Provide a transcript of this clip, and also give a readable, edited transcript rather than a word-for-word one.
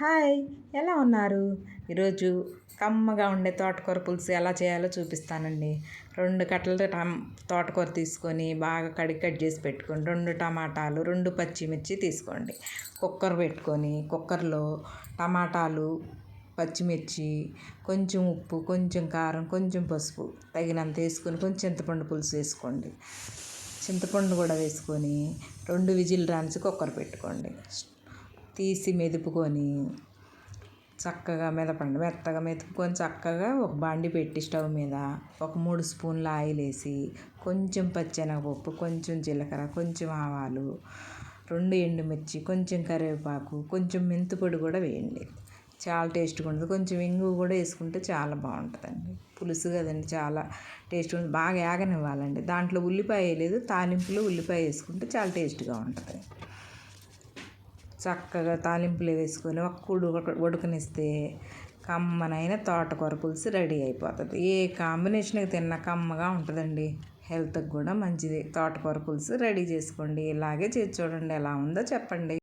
Hi, ఎలా ఉన్నారు? ఈరోజు కమ్మగా ఉండే తోటకూర పులుసు ఎలా చేయాలో చూపిస్తానండి. 2 కట్టలు తోటకూర తీసుకొని బాగా కడిగి కట్ చేసి పెట్టుకోండి. 2 టమాటాలు, 2 పచ్చిమిర్చి తీసుకోండి. కుక్కర్ పెట్టుకొని కుక్కర్లో టమాటాలు, పచ్చిమిర్చి, కొంచెం ఉప్పు, కొంచెం కారం, కొంచెం పసుపు తగినంత వేసుకొని కొంచెం చింతపండు పులుసు వేసుకోండి. చింతపండు కూడా వేసుకొని 2 విజిల్ రానిచ్చి కుక్కర్ పెట్టుకోండి. తీసి మెదుపుకొని చక్కగా మెత్తగా మెతుపుకొని చక్కగా ఒక బాండి పెట్టి స్టవ్ మీద ఒక 3 స్పూన్ల ఆయిల్ వేసి కొంచెం పచ్చెనగపప్పు, కొంచెం జీలకర్ర, కొంచెం ఆవాలు, 2 ఎండుమిర్చి, కొంచెం కరివేపాకు, కొంచెం మెంతిపొడి కూడా వేయండి. చాలా టేస్ట్గా ఉంటుంది. కొంచెం ఇంగువ కూడా వేసుకుంటే చాలా బాగుంటుందండి. పులుసు కదండి, చాలా టేస్ట్ ఉంటుంది. బాగా ఏగనివ్వాలండి. దాంట్లో ఉల్లిపాయ వేయలేదు, తాలింపులో ఉల్లిపాయ వేసుకుంటే చాలా టేస్ట్గా ఉంటుంది. చక్కగా తాలింపులు వేసుకొని ఉడకనిస్తే కమ్మనైన తోటకూర పులుసు రెడీ అయిపోతుంది. ఏ కాంబినేషన్కి తిన్నా కమ్మగా ఉంటుందండి. హెల్త్కి కూడా మంచిది. తోటకూర పులుసు రెడీ చేసుకోండి. ఇలాగే చేసి చూడండి, ఎలా ఉందో చెప్పండి.